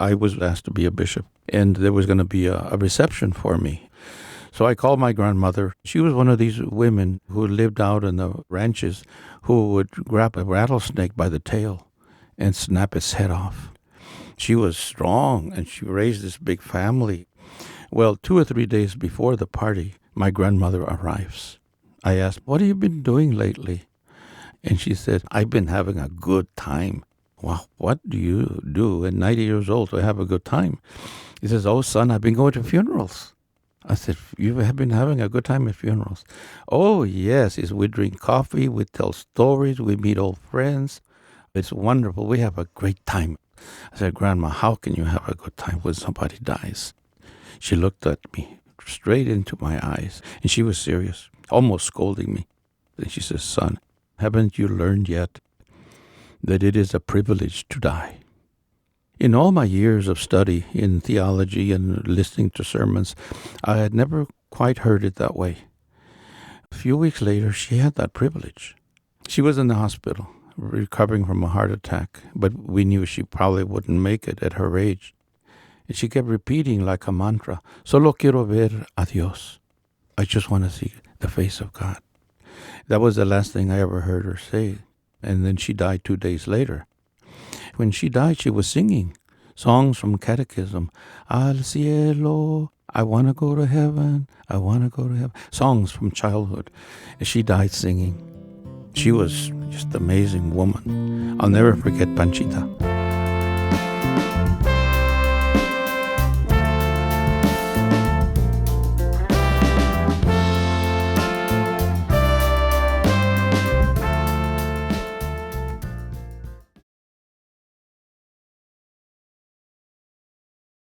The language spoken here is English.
I was asked to be a bishop, and there was going to be a reception for me. So I called my grandmother. She was one of these women who lived out in the ranches who would grab a rattlesnake by the tail and snap its head off. She was strong, and she raised this big family. Well, 2 or 3 days before the party, my grandmother arrives. I asked, "What have you been doing lately?" And she said, "I've been having a good time." Well, what do you do at 90 years old to have a good time? He says, "Oh, son, I've been going to funerals." I said, "You have been having a good time at funerals?" "Oh, yes." He said, "We drink coffee, we tell stories, we meet old friends. It's wonderful. We have a great time." I said, "Grandma, how can you have a good time when somebody dies?" She looked at me straight into my eyes, and she was serious, almost scolding me. Then she says, "Son, haven't you learned yet that it is a privilege to die?" In all my years of study in theology and listening to sermons, I had never quite heard it that way. A few weeks later, she had that privilege. She was in the hospital, recovering from a heart attack, but we knew she probably wouldn't make it at her age. And she kept repeating like a mantra, "Solo quiero ver a Dios." I just want to see the face of God. That was the last thing I ever heard her say. And then she died 2 days later. When she died, she was singing songs from catechism. Al cielo, I want to go to heaven, I want to go to heaven. Songs from childhood. And she died singing. She was just an amazing woman. I'll never forget Panchita.